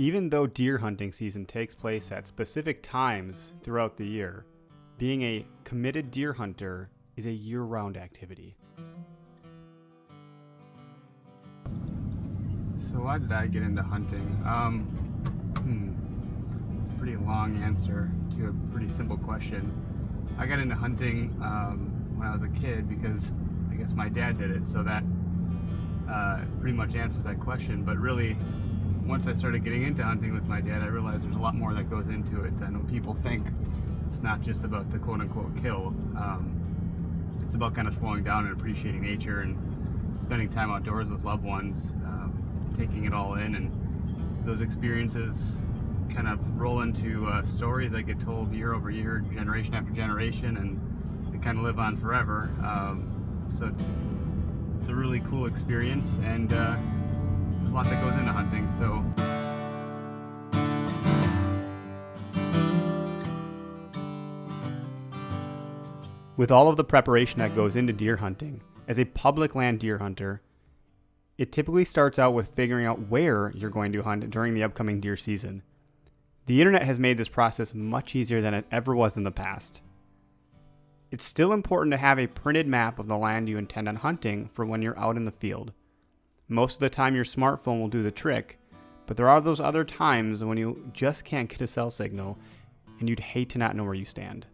Even though deer hunting season takes place at specific times throughout the year, being a committed deer hunter is a year-round activity. So why did I get into hunting? It's a pretty long answer to a pretty simple question. I got into hunting when I was a kid because I guess my dad did it, so that pretty much answers that question. But really, once I started getting into hunting with my dad, I realized there's a lot more that goes into it than what people think. It's not just about the quote-unquote kill. It's about kind of slowing down and appreciating nature and spending time outdoors with loved ones, taking it all in, and those experiences kind of roll into stories that get told year over year, generation after generation, and they kind of live on forever. So it's a really cool experience, and there's a lot that goes into hunting. So with all of the preparation that goes into deer hunting, as a public land deer hunter, it typically starts out with figuring out where you're going to hunt during the upcoming deer season. The internet has made this process much easier than it ever was in the past. It's still important to have a printed map of the land you intend on hunting for when you're out in the field. Most of the time your smartphone will do the trick, but there are those other times when you just can't get a cell signal and you'd hate to not know where you stand.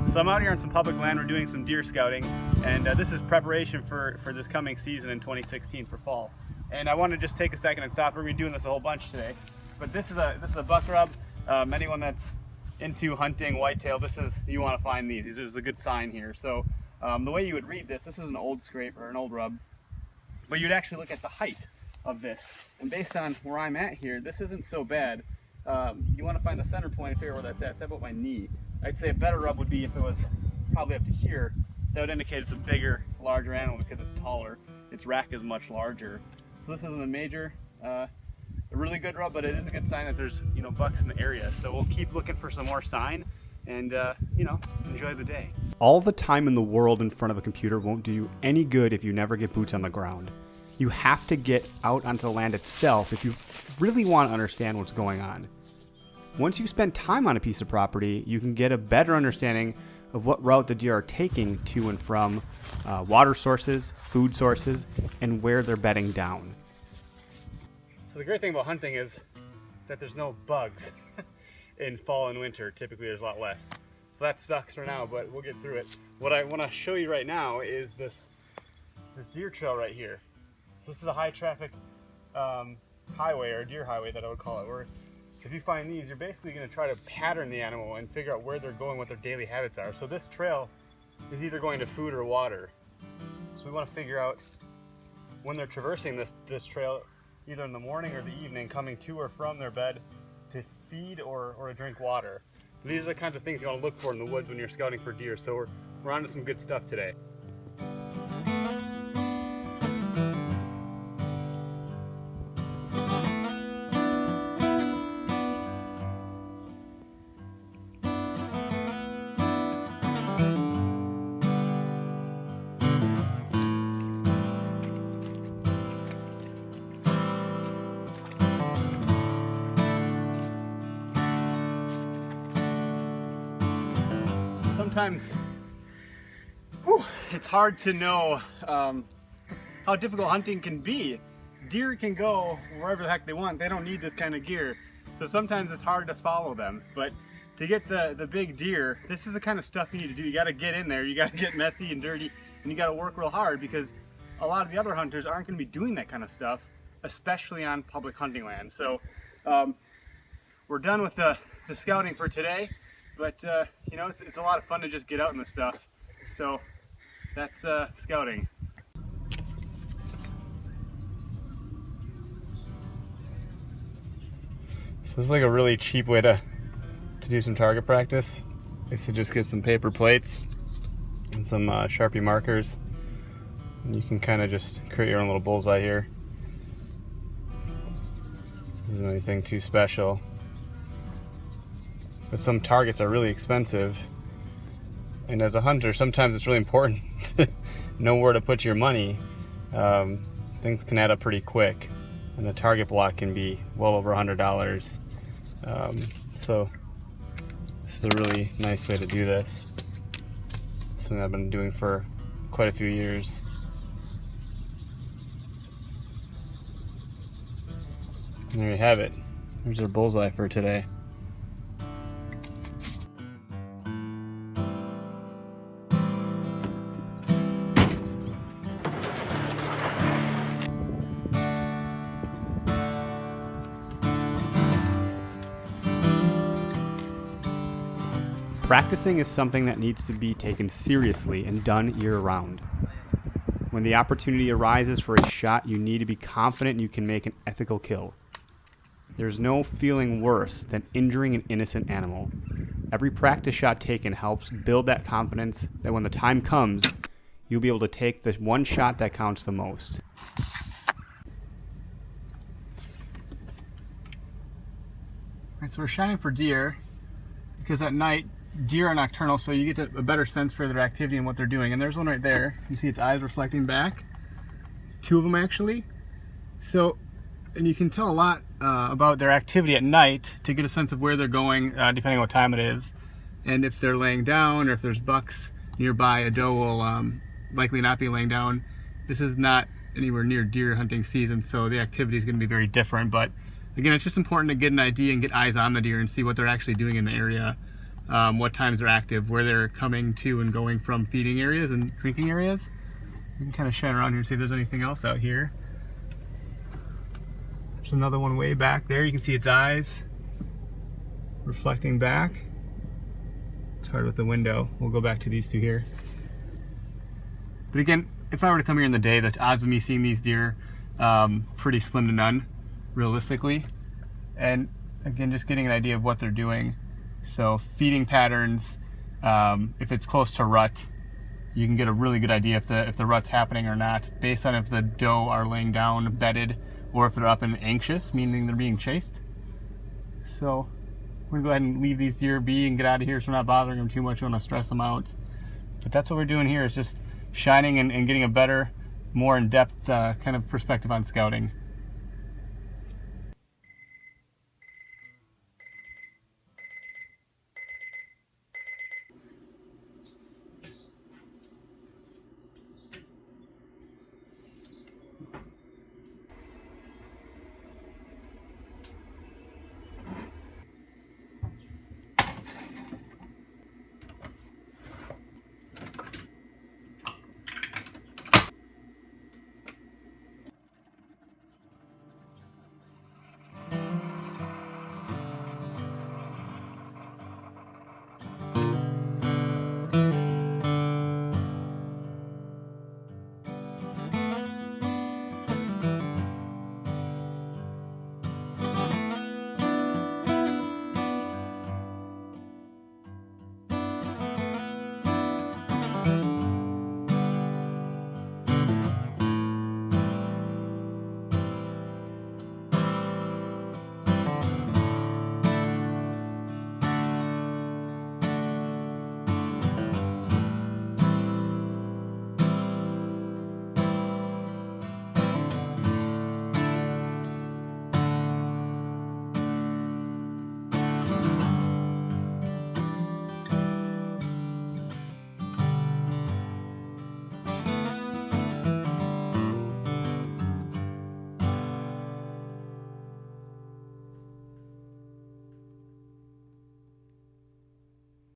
So I'm out here on some public land. We're doing some deer scouting, and this is preparation for this coming season in 2016 for fall. And I want to just take a second and stop. We're going to be doing this a whole bunch today, but this is a buck rub. Anyone that's into hunting whitetail, you want to find these. This is a good sign here. So the way you would read this is an old scrape or an old rub, but you'd actually look at the height of this. And based on where I'm at here, this isn't so bad. You want to find the center point and figure where that's at. It's about my knee. I'd say a better rub would be if it was probably up to here. That would indicate it's a bigger, larger animal because it's taller. Its rack is much larger. So this isn't a major, a really good rub, but it is a good sign that there's bucks in the area. So we'll keep looking for some more sign and enjoy the day. All the time in the world in front of a computer won't do you any good if you never get boots on the ground. You have to get out onto the land itself if you really want to understand what's going on. Once you spend time on a piece of property, you can get a better understanding of what route the deer are taking to and from water sources, food sources, and where they're bedding down. So the great thing about hunting is that there's no bugs in fall and winter. Typically there's a lot less. So that sucks for now, but we'll get through it. What I want to show you right now is this deer trail right here. So this is a high traffic highway, or deer highway that I would call it, where if you find these, you're basically going to try to pattern the animal and figure out where they're going, what their daily habits are. So this trail is either going to food or water. So we want to figure out when they're traversing this trail, either in the morning or the evening, coming to or from their bed to feed or to drink water. These are the kinds of things you want to look for in the woods when you're scouting for deer. So we're on to some good stuff today. Sometimes it's hard to know how difficult hunting can be. Deer can go wherever the heck they want. They don't need this kind of gear. So sometimes it's hard to follow them. But to get the big deer, this is the kind of stuff you need to do. You got to get in there. You got to get messy and dirty, and you got to work real hard, because a lot of the other hunters aren't going to be doing that kind of stuff, especially on public hunting land. So we're done with the scouting for today. But it's a lot of fun to just get out in this stuff. So that's scouting. So this is like a really cheap way to do some target practice. Is to just get some paper plates and some Sharpie markers, and you can kind of just create your own little bullseye here. isn't anything too special. But some targets are really expensive. And as a hunter, sometimes it's really important to know where to put your money. Things can add up pretty quick. And a target block can be well over $100. So this is a really nice way to do this. Something I've been doing for quite a few years. And there you have it. There's our bullseye for today. Practicing is something that needs to be taken seriously and done year-round. When the opportunity arises for a shot, you need to be confident you can make an ethical kill. There's no feeling worse than injuring an innocent animal. Every practice shot taken helps build that confidence that when the time comes, you'll be able to take the one shot that counts the most. All right, so we're shining for deer because at night, deer are nocturnal, so you get a better sense for their activity and what they're doing. And there's one right there. You see its eyes reflecting back. Two of them actually. So, and you can tell a lot about their activity at night to get a sense of where they're going, depending on what time it is. And if they're laying down or if there's bucks nearby, a doe will likely not be laying down. This is not anywhere near deer hunting season, so the activity is going to be very different. But again, it's just important to get an idea and get eyes on the deer and see what they're actually doing in the area. What times they're active, where they're coming to and going from feeding areas and drinking areas. You can kind of shine around here and see if there's anything else out here. There's another one way back there. You can see its eyes reflecting back. It's hard with the window. We'll go back to these two here. But again, if I were to come here in the day, the odds of me seeing these deer pretty slim to none, realistically. And again, just getting an idea of what they're doing. So feeding patterns, if it's close to rut, you can get a really good idea if the rut's happening or not, based on if the doe are laying down bedded or if they're up and anxious, meaning they're being chased. So we're gonna go ahead and leave these deer be and get out of here so we're not bothering them too much. We want to stress them out. But that's what we're doing here, is just shining and getting a better, more in-depth kind of perspective on scouting.